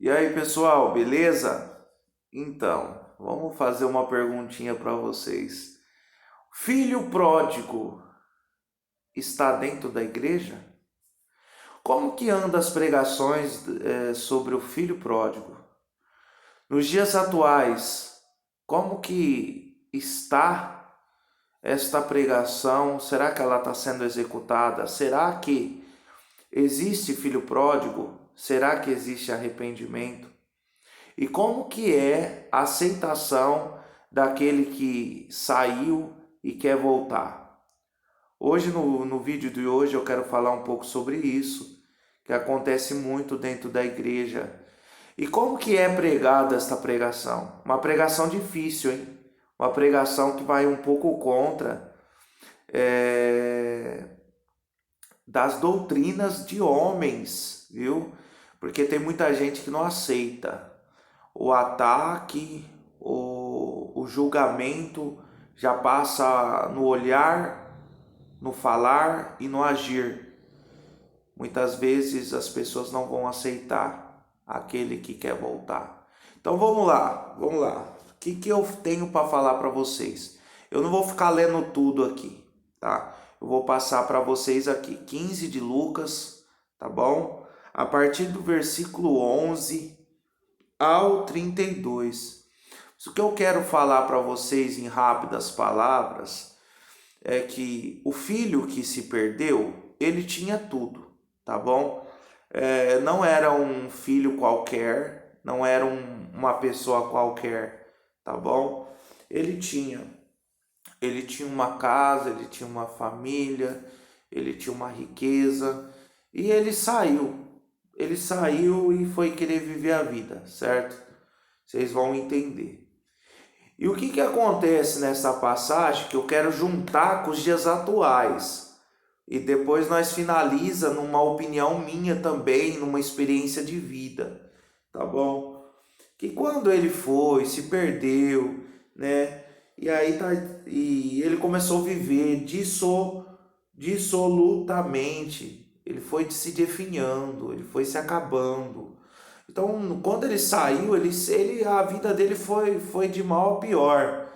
E aí, pessoal, beleza? Então, vamos fazer uma perguntinha para vocês. Filho pródigo está dentro da igreja? Como que andam as pregações sobre o filho pródigo? Nos dias atuais, como que está esta pregação? Será que ela está sendo executada? Será que existe filho pródigo? Será que existe arrependimento? E como que é a aceitação daquele que saiu e quer voltar? Hoje, no vídeo de hoje, eu quero falar um pouco sobre isso, que acontece muito dentro da igreja. E como que é pregada esta pregação? Uma pregação difícil, hein? Uma pregação que vai um pouco contra é, das doutrinas de homens, viu? Porque tem muita gente que não aceita. O ataque, o julgamento já passa no olhar, no falar e no agir. Muitas vezes as pessoas não vão aceitar aquele que quer voltar. Então vamos lá, vamos lá. O que eu tenho para falar para vocês? Eu não vou ficar lendo tudo aqui, tá? Eu vou passar para vocês aqui 15 de Lucas, tá bom? A partir do versículo 11 ao 32. O que eu quero falar para vocês em rápidas palavras é que o filho que se perdeu, ele tinha tudo, tá bom? Não era um filho qualquer, não era uma pessoa qualquer, tá bom? Ele tinha, ele tinha uma casa, ele tinha uma família, ele tinha uma riqueza e ele saiu. Ele saiu e foi querer viver a vida, certo? Vocês vão entender. E o que acontece nessa passagem que eu quero juntar com os dias atuais? E depois nós finaliza numa opinião minha também, numa experiência de vida, tá bom? Que quando ele foi, se perdeu, né? E aí e ele começou a viver dissolutamente. Ele foi se definhando, ele foi se acabando. Então, quando ele saiu, a vida dele foi de mal a pior.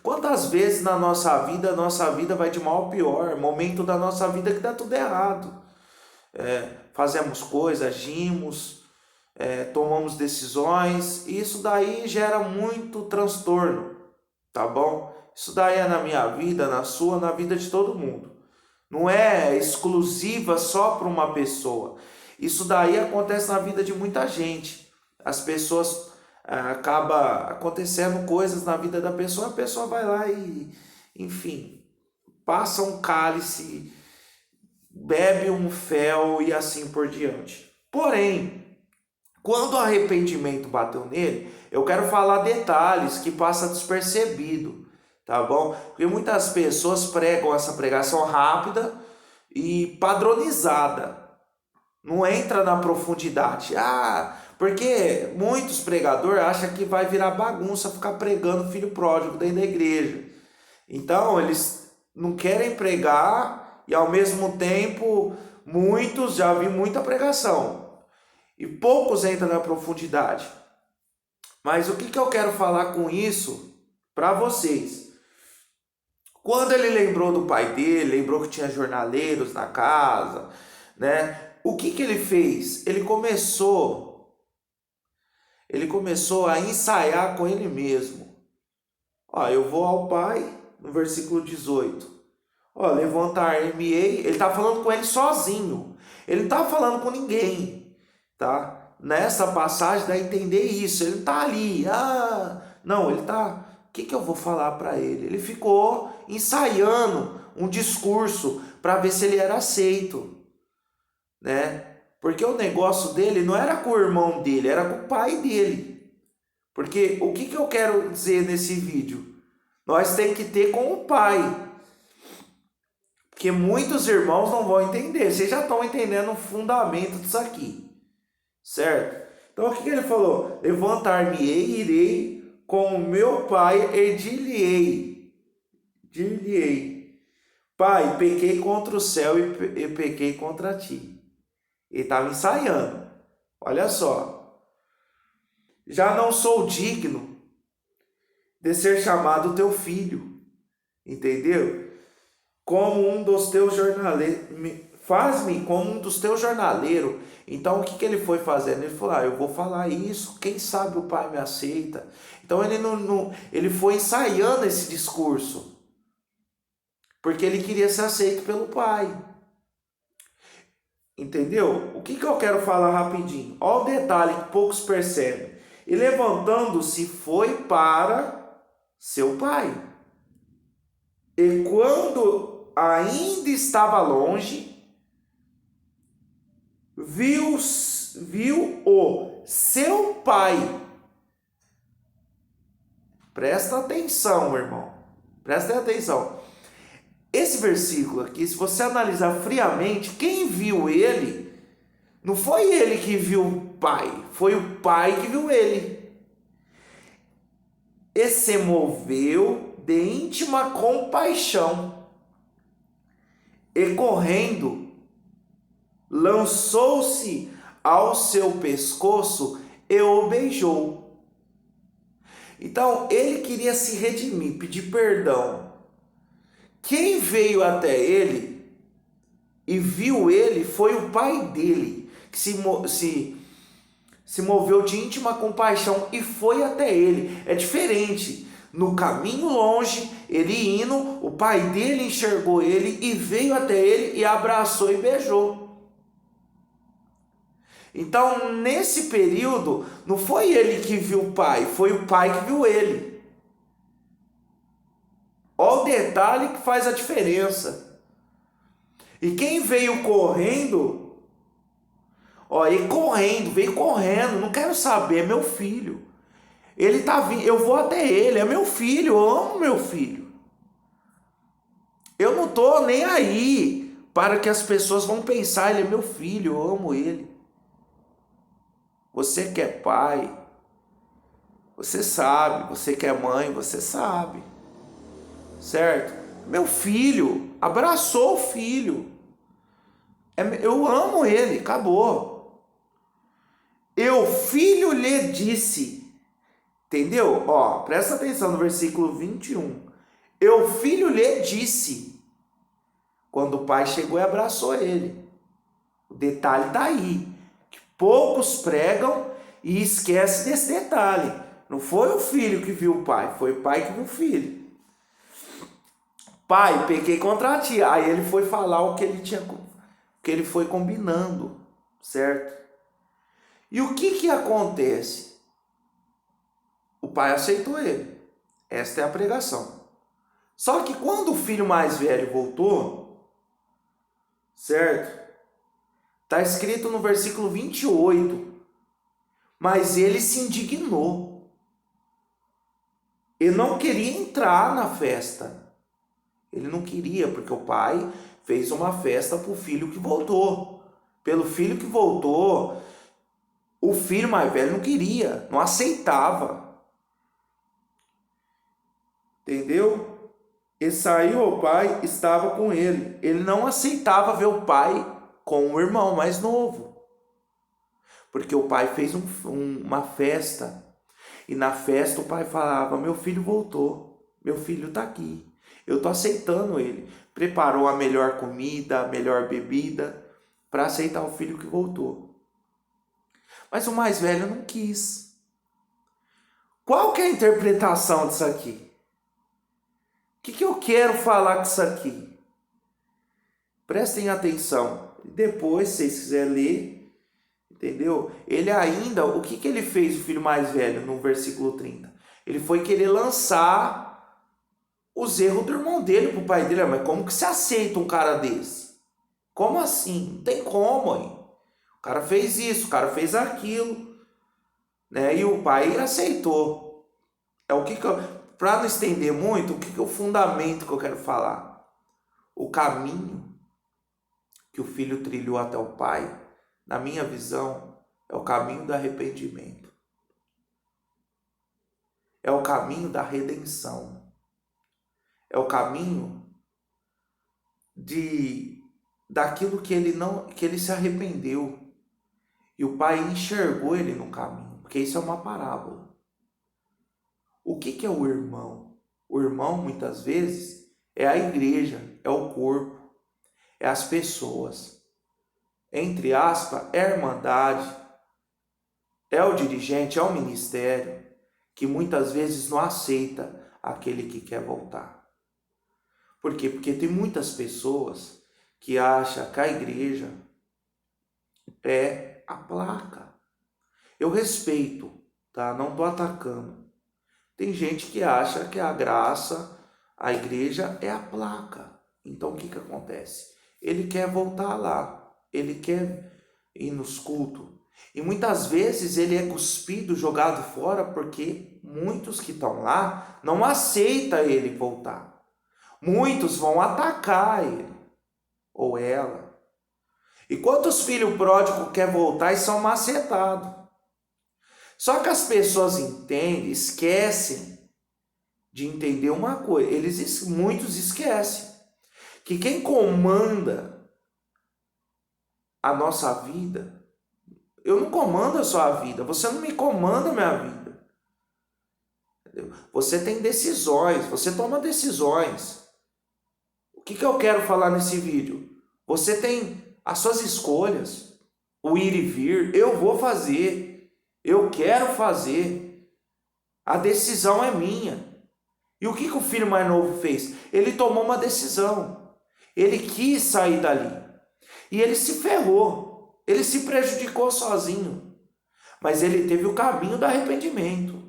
Quantas vezes na nossa vida vai de mal a pior? Momento da nossa vida que dá tudo errado. Fazemos coisas, agimos, tomamos decisões, e isso daí gera muito transtorno, tá bom? Isso daí é na minha vida, na sua, na vida de todo mundo. Não é exclusiva só para uma pessoa. Isso daí acontece na vida de muita gente. As pessoas acaba acontecendo coisas na vida da pessoa, a pessoa vai lá e, enfim, passa um cálice, bebe um fel e assim por diante. Porém, quando o arrependimento bateu nele, eu quero falar detalhes que passa despercebido, tá bom? Porque muitas pessoas pregam essa pregação rápida e padronizada, não entra na profundidade. Porque muitos pregadores acham que vai virar bagunça ficar pregando filho pródigo dentro da igreja. Então, eles não querem pregar e ao mesmo tempo muitos já vi muita pregação e poucos entram na profundidade. Mas o que eu quero falar com isso para vocês? Quando ele lembrou do pai dele, lembrou que tinha jornaleiros na casa, né? O que ele fez? Ele começou a ensaiar com ele mesmo. Eu vou ao pai, no versículo 18. Levantar-me-ei. Ele está falando com ele sozinho. Ele não está falando com ninguém, tá? Nessa passagem dá a entender isso. Ele não está ali. Não, ele está. O que eu vou falar para ele? Ele ficou ensaiando um discurso para ver se ele era aceito, né? Porque o negócio dele não era com o irmão dele, era com o pai dele. Porque o que eu quero dizer nesse vídeo? Nós temos que ter com o pai. Porque muitos irmãos não vão entender. Vocês já estão entendendo o fundamento disso aqui. Certo? Então o que ele falou? Levantar-me-ei, irei com o meu pai e dir-lhe-ei. Dir-lhe-ei. Pai, pequei contra o céu e pequei contra ti. Ele estava ensaiando. Olha só. já não sou digno de ser chamado teu filho. Entendeu? Como um dos teus jornaleiros, faz-me como um dos teus jornaleiros. Então o que ele foi fazendo? Ele falou: eu vou falar isso, quem sabe o pai me aceita. Então ele foi ensaiando esse discurso, porque ele queria ser aceito pelo pai. Entendeu? O que eu quero falar rapidinho? Olha o detalhe que poucos percebem. E levantando-se foi para seu pai. E quando ainda estava longe, viu o seu pai. Presta atenção, meu irmão. Presta atenção. Esse versículo aqui, se você analisar friamente, quem viu ele, não foi ele que viu o pai, foi o pai que viu ele. E se moveu de íntima compaixão. E correndo, lançou-se ao seu pescoço e o beijou. Então, ele queria se redimir, pedir perdão. Quem veio até ele e viu ele foi o pai dele, que se moveu de íntima compaixão e foi até ele. É diferente. No caminho longe, ele indo, o pai dele enxergou ele e veio até ele e abraçou e beijou. Então, nesse período, não foi ele que viu o pai, foi o pai que viu ele. Olha o detalhe que faz a diferença. E quem veio correndo, veio correndo, não quero saber, é meu filho. Ele tá vindo, eu vou até ele, é meu filho, eu amo meu filho. Eu não tô nem aí para que as pessoas vão pensar, ele é meu filho, eu amo ele. Você que é pai, você sabe, você que é mãe, você sabe. Certo? Meu filho, abraçou o filho. Eu amo ele, acabou. E o filho lhe disse, entendeu? Presta atenção no versículo 21. E o filho lhe disse, quando o pai chegou e abraçou ele. O detalhe está aí, que poucos pregam e esquecem desse detalhe. Não foi o filho que viu o pai, foi o pai que viu o filho. Pai, pequei contra ti. Aí ele foi falar o que ele foi combinando, certo? E o que acontece? O pai aceitou ele. Esta é a pregação. Só que quando o filho mais velho voltou, certo? Está escrito no versículo 28. Mas ele se indignou. Ele não queria entrar na festa. Ele não queria, porque o pai fez uma festa para o filho que voltou. Pelo filho que voltou, o filho mais velho não queria, não aceitava. Entendeu? E saiu o pai, estava com ele. Ele não aceitava ver o pai com o irmão mais novo. Porque o pai fez uma festa. E na festa o pai falava, meu filho voltou, meu filho está aqui. Eu estou aceitando ele. Preparou a melhor comida, a melhor bebida, para aceitar o filho que voltou. Mas o mais velho não quis. Qual que é a interpretação disso aqui? O que eu quero falar com isso aqui? Prestem atenção. Depois, se vocês quiserem ler, entendeu? Ele ainda, o que ele fez, o filho mais velho, no versículo 30? Ele foi querer lançar os erros do irmão dele pro pai dele. Mas como que se aceita um cara desse? Como assim? Não tem como, hein? O cara fez isso, o cara fez aquilo, né? E o pai aceitou. É o que para não estender muito, o que é o fundamento que eu quero falar? O caminho que o filho trilhou até o pai, na minha visão, é o caminho do arrependimento. É o caminho da redenção. É o caminho daquilo que ele se arrependeu. E o pai enxergou ele no caminho. porque isso é uma parábola. O que é o irmão? O irmão, muitas vezes, é a igreja, é o corpo, é as pessoas. Entre aspas, é a irmandade, é o dirigente, é o ministério, que muitas vezes não aceita aquele que quer voltar. Por quê? Porque tem muitas pessoas que acham que a igreja é a placa. Eu respeito, tá? Não estou atacando. Tem gente que acha que a graça, a igreja é a placa. Então o que acontece? Ele quer voltar lá, ele quer ir nos cultos. E muitas vezes ele é cuspido, jogado fora, porque muitos que estão lá não aceitam ele voltar. Muitos vão atacar ele ou ela. E quantos filhos pródigos querem voltar e são macetados? Só que as pessoas entendem, esquecem de entender uma coisa. Muitos esquecem que quem comanda a nossa vida, eu não comando a sua vida, você não me comanda a minha vida. Entendeu? Você tem decisões, você toma decisões. O que eu quero falar nesse vídeo? Você tem as suas escolhas, o ir e vir. Eu vou fazer, eu quero fazer. A decisão é minha. E o que o filho mais novo fez? Ele tomou uma decisão. Ele quis sair dali. E ele se ferrou. Ele se prejudicou sozinho. Mas ele teve o caminho do arrependimento.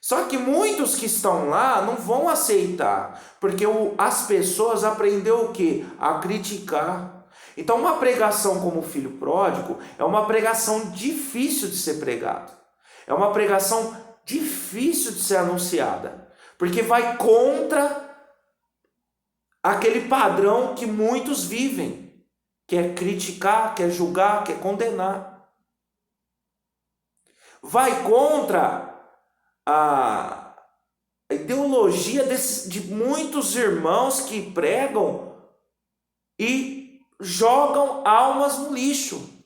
Só que muitos que estão lá não vão aceitar. Porque as pessoas aprenderam o quê? A criticar. Então uma pregação como o filho pródigo é uma pregação difícil de ser pregada. É uma pregação difícil de ser anunciada, porque vai contra aquele padrão que muitos vivem, que é criticar, que é julgar, que é condenar. Vai contra a ideologia de muitos irmãos que pregam e jogam almas no lixo,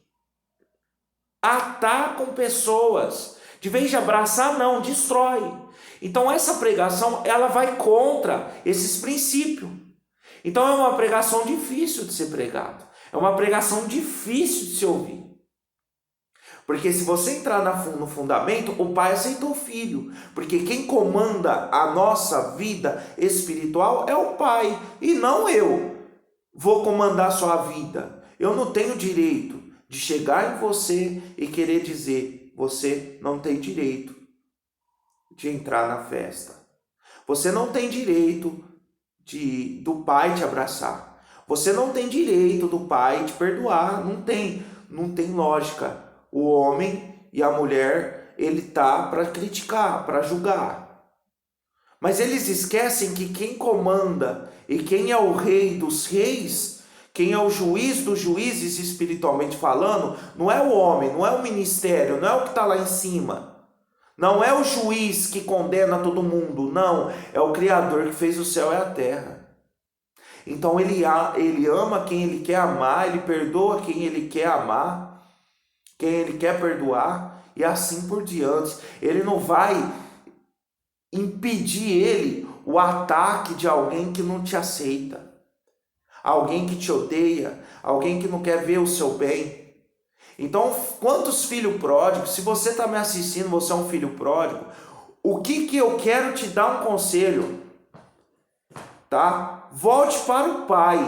atacam pessoas. De vez de abraçar, não, destrói. Então essa pregação, ela vai contra esses princípios. Então é uma pregação difícil de ser pregado. É uma pregação difícil de se ouvir. Porque se você entrar no fundamento, o pai aceitou o filho. Porque quem comanda a nossa vida espiritual é o pai. E não eu vou comandar a sua vida. Eu não tenho direito de chegar em você e querer dizer: você não tem direito de entrar na festa. Você não tem direito do pai te abraçar. Você não tem direito do pai te perdoar. Não tem lógica. O homem e a mulher, ele tá para criticar, para julgar. Mas eles esquecem que quem comanda e quem é o rei dos reis, quem é o juiz dos juízes espiritualmente falando, não é o homem, não é o ministério, não é o que está lá em cima. Não é o juiz que condena todo mundo, não. É o Criador que fez o céu e a terra. Então ele ama quem ele quer amar, ele perdoa quem ele quer amar, quem ele quer perdoar, e assim por diante. Ele não vai impedir o ataque de alguém que não te aceita. Alguém que te odeia, alguém que não quer ver o seu bem. Então, quantos filhos pródigos, se você está me assistindo, você é um filho pródigo, o que eu quero te dar um conselho, tá? Volte para o pai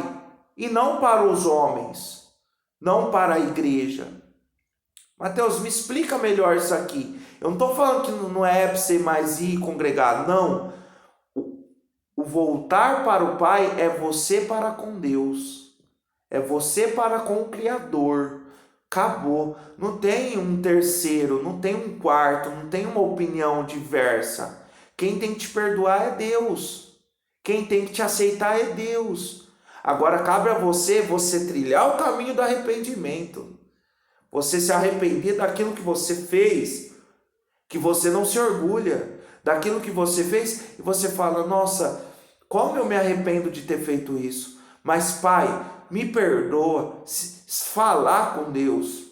e não para os homens, não para a igreja. Mateus, me explica melhor isso aqui. Eu não estou falando que não é para você mais ir congregar, não. O voltar para o Pai é você para com Deus. É você para com o Criador. Acabou. Não tem um terceiro, não tem um quarto, não tem uma opinião diversa. Quem tem que te perdoar é Deus. Quem tem que te aceitar é Deus. Agora cabe a você trilhar o caminho do arrependimento. Você se arrepender daquilo que você fez, que você não se orgulha. Daquilo que você fez, e você fala: nossa, como eu me arrependo de ter feito isso. Mas Pai, me perdoa. Falar com Deus.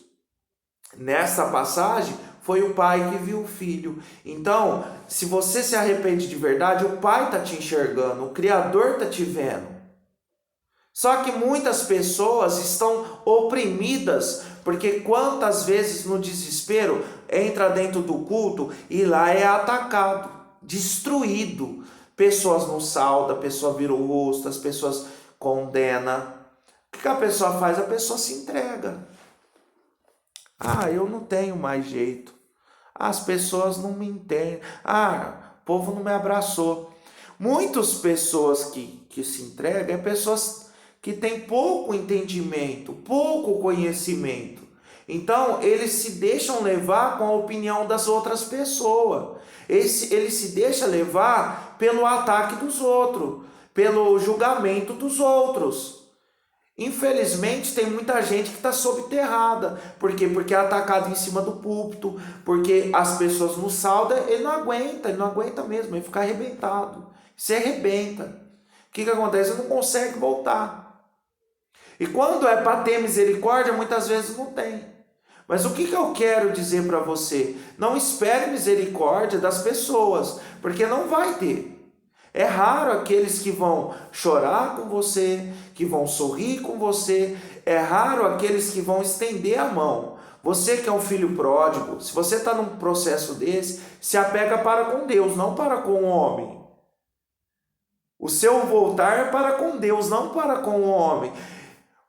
Nessa passagem, foi o pai que viu o filho. Então, se você se arrepende de verdade, o pai está te enxergando, o Criador está te vendo. Só que muitas pessoas estão oprimidas, porque quantas vezes no desespero entra dentro do culto e lá é atacado, destruído. Pessoas não saudam, a pessoa vira o rosto, as pessoas condenam. O que a pessoa faz? A pessoa se entrega. Ah, eu não tenho mais jeito. As pessoas não me entendem. Ah, o povo não me abraçou. Muitas pessoas que se entregam é pessoas que têm pouco entendimento, pouco conhecimento. Então, eles se deixam levar com a opinião das outras pessoas. Eles se deixam levar pelo ataque dos outros, pelo julgamento dos outros. Infelizmente, tem muita gente que está soterrada. Por quê? Porque é atacado em cima do púlpito, porque as pessoas não saudam, ele não aguenta mesmo, ele fica arrebentado. Se arrebenta. O que acontece? Ele não consegue voltar. E quando é para ter misericórdia, muitas vezes não tem. Mas o que eu quero dizer para você? Não espere misericórdia das pessoas, porque não vai ter. É raro aqueles que vão chorar com você, que vão sorrir com você. É raro aqueles que vão estender a mão. Você que é um filho pródigo, se você está num processo desse, se apega para com Deus, não para com o homem. O seu voltar é para com Deus, não para com o homem.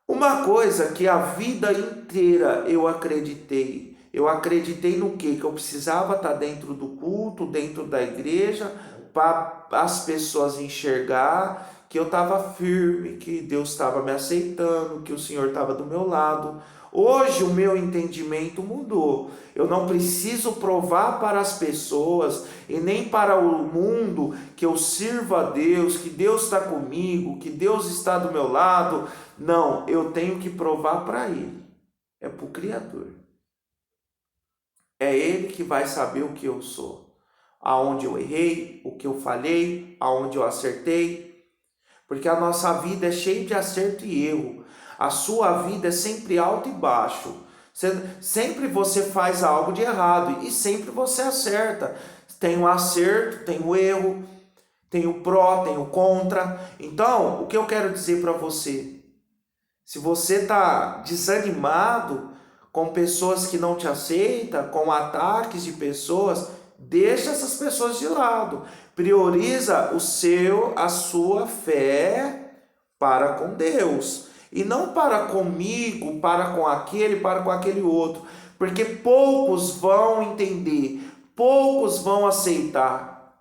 Uma coisa que a vida inteira eu acreditei. Eu acreditei no quê? Que eu precisava estar dentro do culto, dentro da igreja, para as pessoas enxergar que eu estava firme, que Deus estava me aceitando, que o Senhor estava do meu lado. Hoje o meu entendimento mudou. Eu não preciso provar para as pessoas e nem para o mundo que eu sirvo a Deus, que Deus está comigo, que Deus está do meu lado. Não, eu tenho que provar para Ele. É para o Criador. É Ele que vai saber o que eu sou. Aonde eu errei, o que eu falhei, aonde eu acertei. Porque a nossa vida é cheia de acerto e erro. A sua vida é sempre alto e baixo. Sempre você faz algo de errado e sempre você acerta. Tem o acerto, tem o erro, tem o pró, tem o contra. Então, o que eu quero dizer para você? Se você está desanimado com pessoas que não te aceitam, com ataques de pessoas, deixa essas pessoas de lado. Prioriza a sua fé para com Deus. E não para comigo, para com aquele outro. Porque poucos vão entender, poucos vão aceitar.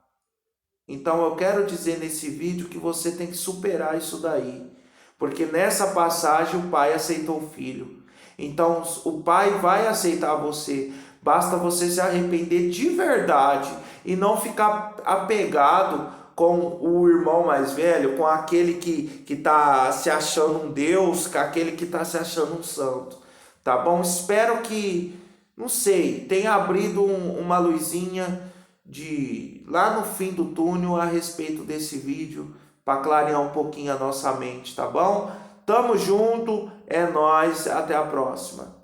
Então eu quero dizer nesse vídeo que você tem que superar isso daí. Porque nessa passagem o pai aceitou o filho. Então o pai vai aceitar você. Basta você se arrepender de verdade e não ficar apegado com o irmão mais velho, com aquele que está se achando um Deus, com aquele que está se achando um santo. Tá bom? Espero que, não sei, tenha abrido uma luzinha de lá no fim do túnel a respeito desse vídeo, para clarear um pouquinho a nossa mente, tá bom? Tamo junto, é nóis, até a próxima.